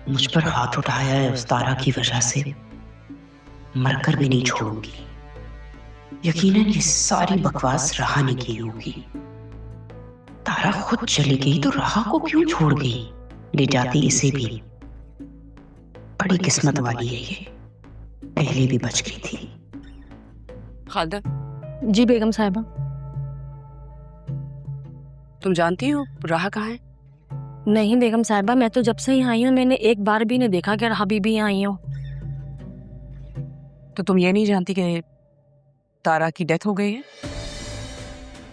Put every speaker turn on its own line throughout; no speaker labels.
मुझ पर हाथ उठाया है उस तारा की वजह से, मरकर भी नहीं छोड़ूंगी। यकीनन ये सारी बकवास राहा ने की होगी। तारा खुद चली गई तो राहा को क्यों छोड़ गई? ले जाती इसे भी। बड़ी किस्मत वाली है ये, पहले भी बच गई थी।
खालदा,
जी बेगम साहिबा।
तुम जानती हो राहा कहाँ है?
नहीं बेगम साहिबा, मैं तो जब से यहाँ आई हूँ मैंने एक बार भी नहीं देखा कि राहा बीबी यहाँ आई हो।
तो तुम ये नहीं जानती कि तारा की डेथ हो गई है?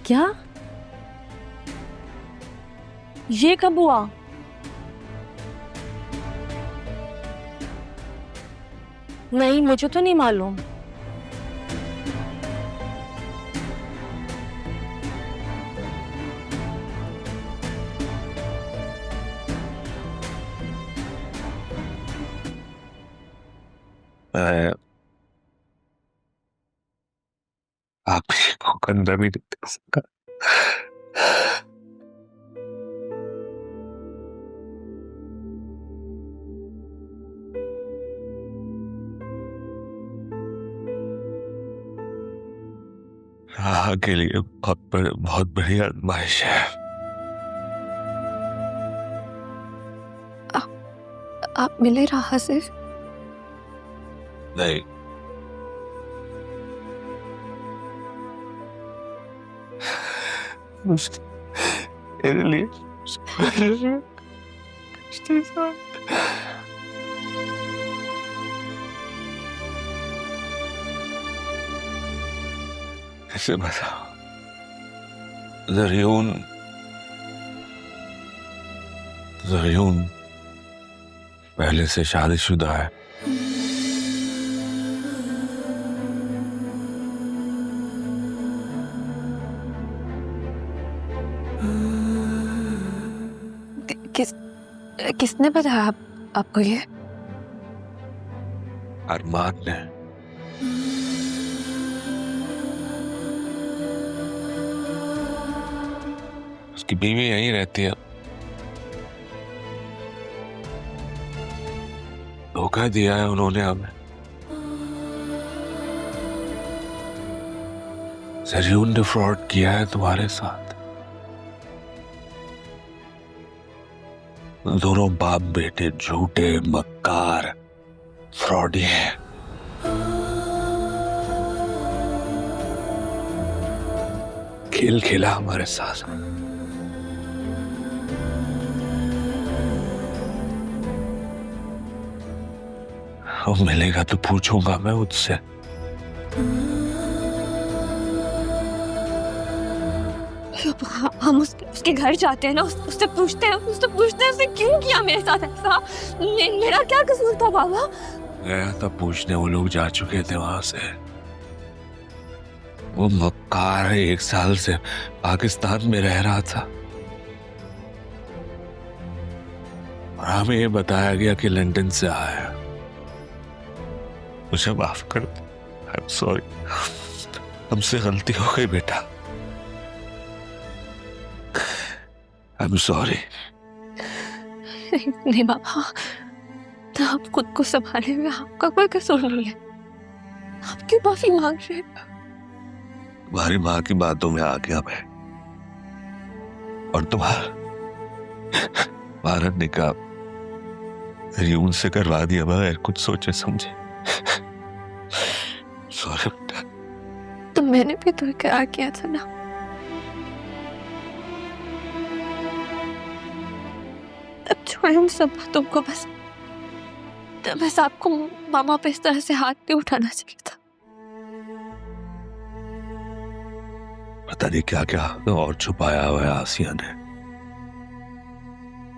क्या? ये कब हुआ? नहीं, मुझे तो नहीं मालूम।
आप को कंधा भी नहीं दे सका। राह के लिए बहुत बड़ी आजमाइश है।
आप मिले राहा से?
नहीं, मेरे लिए ऐसे बताओ, ज़रियून पहले से शादीशुदा है।
किसने बताया आपको ये?
अरमान ने। उसकी बीवी यहीं रहती है। धोखा दिया है उन्होंने हमें। ज़रियून ने फ्रॉड किया है तुम्हारे साथ। दोनों बाप बेटे झूठे मक्कार फ्रॉडी हैं। खेल खेला हमारे साथ। वो मिलेगा तो पूछूंगा मैं उससे।
हम उसके घर जाते हैं ना, उससे पूछते हैं उसने क्यों किया मेरे साथ ऐसा। मेरा क्या कसूर था बाबा?
गया था पूछने, वो लोग जा चुके थे वहां से। वो मक्कार 1 साल से पाकिस्तान में रह रहा था और हमें ये बताया गया कि लंदन से आया है। मुझे माफ कर दो, आई एम सॉरी। हमसे गलती हो गई बेटा, आई एम सॉरी।
नहीं बाबा, तो आप खुद को संभाले हुए, आपका कोई कसूर नहीं है। आप क्यों माफी मांग रहे हैं?
तुम्हारी माँ की बातों में आ गया मैं, और तुम्हारा निकाह ज़रियून से करवा दिया बगैर कुछ सोचे समझे। सॉरी बेटा।
तो मैंने भी तो इकरार किया था ना। अब छोड़े उन सब बातों को। बस आपको मामा पे इस तरह से हाथ नहीं उठाना चाहिए था।
पता नहीं क्या क्या और छुपाया हुआ है आसिया ने।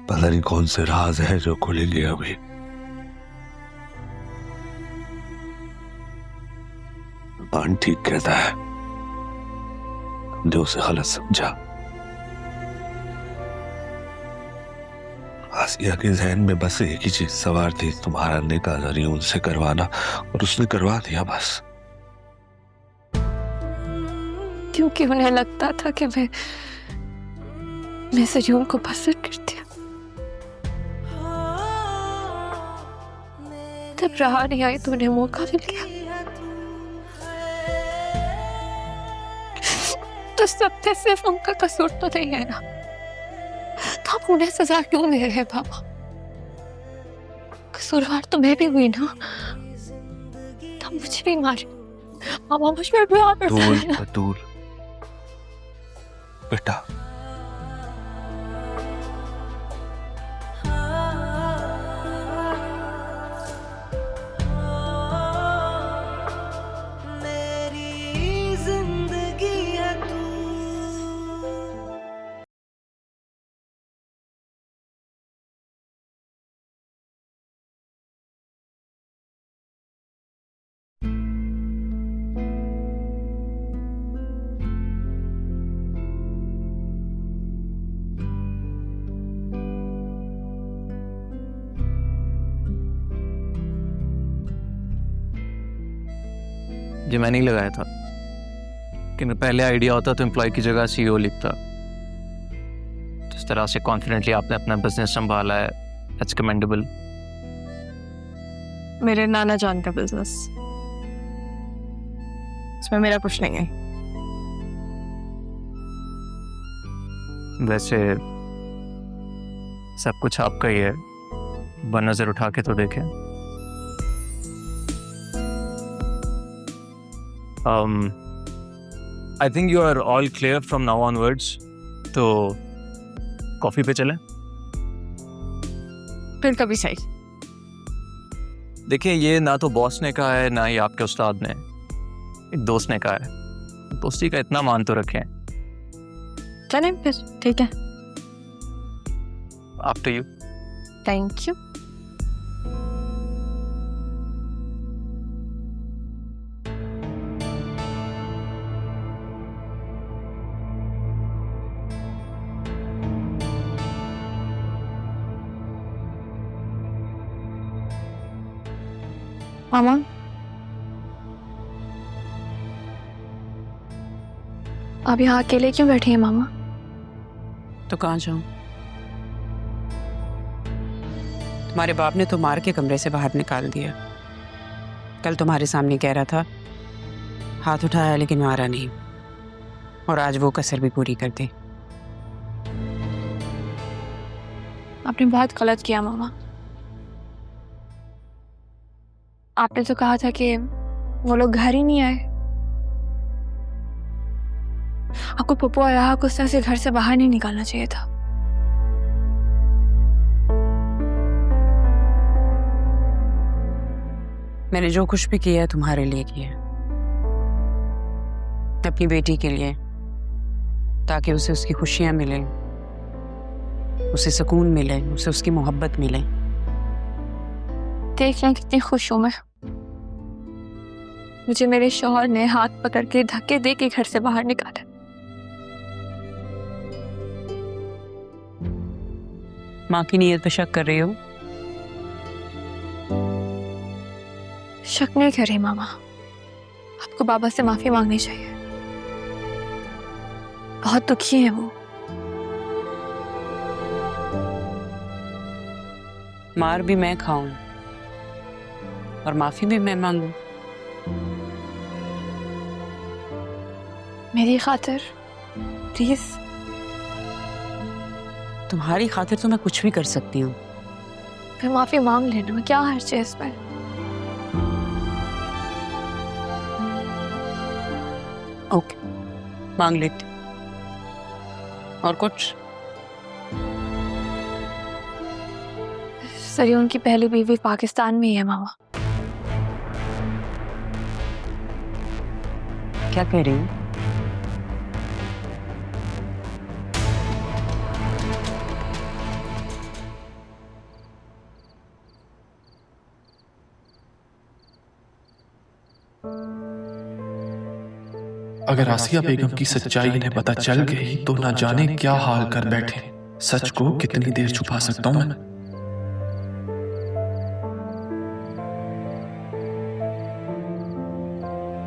पता नहीं कौन से राज है जो खुलेंगे अभी। मान ठीक कहता है, हमने उसे गलत समझा। आसिया के जहन में बस एक ही चीज सवार थी, तुम्हारा निकाह ज़रियून से करवाना, और उसने करवा दिया बस।
क्योंकि उन्हें लगता था कि मैं ज़रियून को पसंद करती हूँ। तब रहा नहीं आई तो उन्हें मौका मिल गया तो सब थे, सिर्फ उनका कसूर तो नहीं है ना, तो आप उन्हें सजा क्यों दे रहे हैं पापा? कसूरवार तो मैं भी हुई ना, तब मुझे भी मारे पापा, मुझ पर भी आप
बतूल बेटा,
ये मैं नहीं लगाया था कि मैं पहले आइडिया होता तो एम्प्लॉय की जगह सीईओ लिखता। जिस तरह से कॉन्फिडेंटली आपने अपना बिजनेस संभाला है, दैट्स कमेंडेबल।
मेरे नाना जान का बिजनेस, इसमें मेरा कुछ नहीं है।
वैसे सब कुछ आपका ही है, नजर उठा के तो देखें। I think you are all clear from now onwards. तो कॉफी पे चलें?
फिर कभी सही।
देखिए, ये ना तो बॉस ने कहा है ना ही आपके उस्ताद ने, एक दोस्त ने कहा है। दोस्ती का इतना मान तो रखें।
चलें फिर, ठीक है।
After you.
Thank you.
मामा, आप यहाँ अकेले क्यों बैठी हैं मामा?
तो कहाँ जाऊं? तुम्हारे बाप ने तो मार के कमरे से बाहर निकाल दिया। कल तुम्हारे सामने कह रहा था, हाथ उठाया लेकिन मारा नहीं, और आज वो कसर भी पूरी कर दी।
आपने बहुत गलत किया मामा। आपने तो कहा था कि वो लोग घर ही नहीं आए। आपको पप्पू और राहा को उस तरह से घर से बाहर नहीं निकालना चाहिए था।
मैंने जो कुछ भी किया है तुम्हारे लिए किया, अपनी बेटी के लिए, ताकि उसे उसकी खुशियां मिले, उसे सुकून मिले, उसे उसकी मोहब्बत मिले।
देख लें कितनी खुश हूं मैं। मुझे मेरे शौहर ने हाथ पकड़ के धक्के दे के घर से बाहर निकाला।
माँ की नीयत पे शक कर रही हो?
शक नहीं कर रही मामा, आपको बाबा से माफी मांगनी चाहिए। बहुत दुखी है वो।
मार भी मैं खाऊं और माफी भी मैं मांगूं?
मेरी खातिर प्लीज।
तुम्हारी खातिर तो मैं कुछ भी कर सकती हूँ।
फिर माफी मांग लेना में क्या हर्ज है इसमें?
ओके, मांग लेते। और कुछ?
सरियों की पहली बीवी पाकिस्तान में ही है मामा।
क्या कह रही हूँ?
अगर आसिया बेगम की सच्चाई इन्हें पता चल गई तो न जाने क्या हाल कर बैठे। सच को कितनी देर छुपा सकता हूं मैं।